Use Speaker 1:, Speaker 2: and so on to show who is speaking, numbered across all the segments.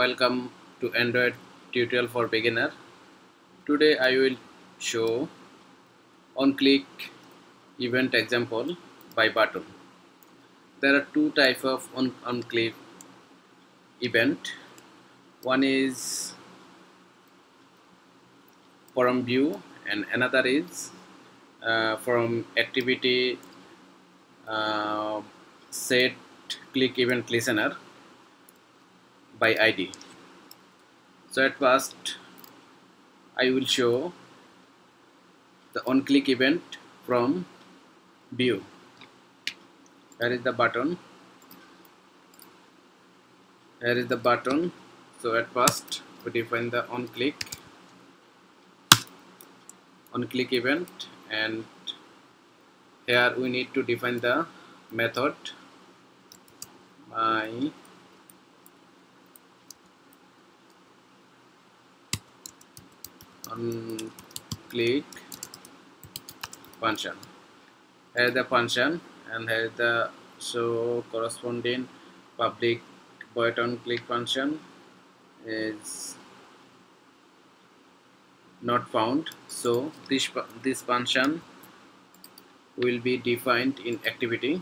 Speaker 1: Welcome to Android tutorial for beginner. Today I will show onClick event example by button. There are two types of onClick event. One is from view and another is from activity uh, set click event listener by ID. So at first I will show the onClick event from view. Here is the button. Here is the button. So at first we define the onClick event, and here we need to define the method my onClick function. Here is the function, and here is the corresponding public void onClick function is not found. So this function will be defined in activity.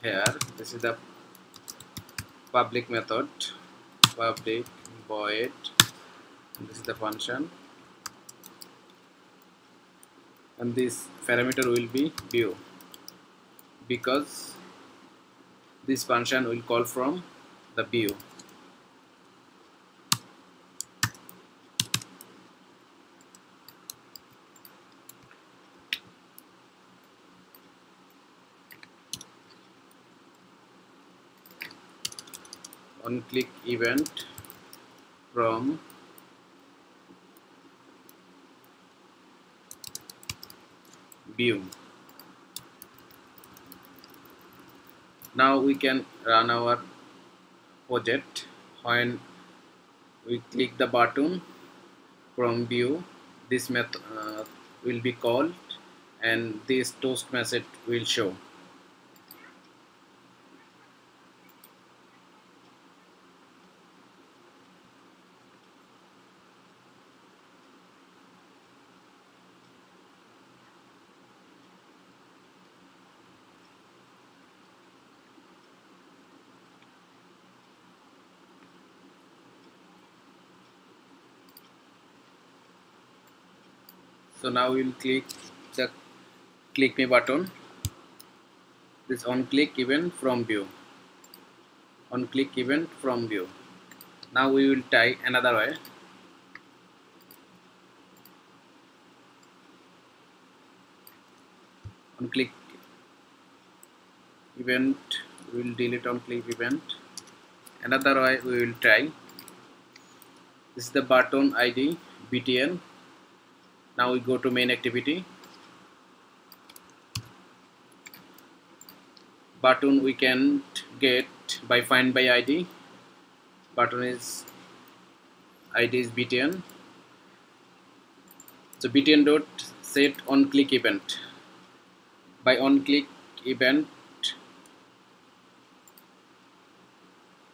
Speaker 1: Here this is the public method, public void, and this is the function, and this parameter will be view because this function will call from the view. onClick event from view. Now we can run our project. When we click the button from view, this method will be called and this toast message will show. So now we will click the click me button. This onClick event from view. onClick event from view. Now we will try another way. onClick event, we will delete onClick event. Another way we will try. This is the button ID btn. Now we go to main activity. Button we can get by find by ID. Button is ID is btn. So btn dot set onClick event. By onClick event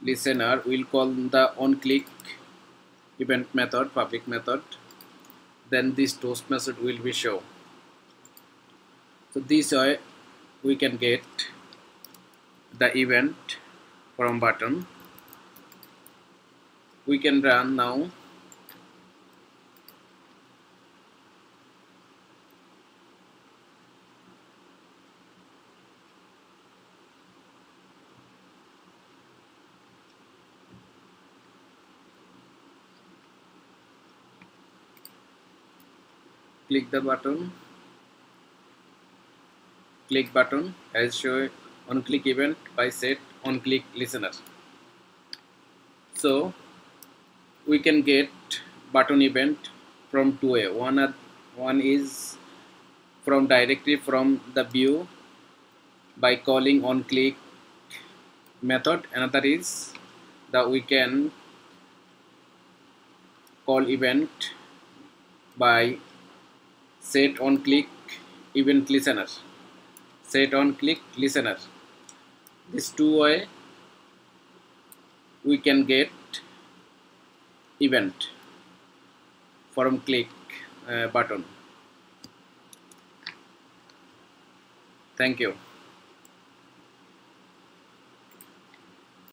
Speaker 1: listener, we'll call the onClick event method, public method. Then this toast message will be shown. So this way we can get the event from button. We can run now. Click the button. Click button as show onClick event by set onClick listener. So we can get button event from two way. One is from directly from the view by calling onClick method. Another is that we can call event by set onClick event listener. Set onClick listener. These two way we can get event from click button. Thank you.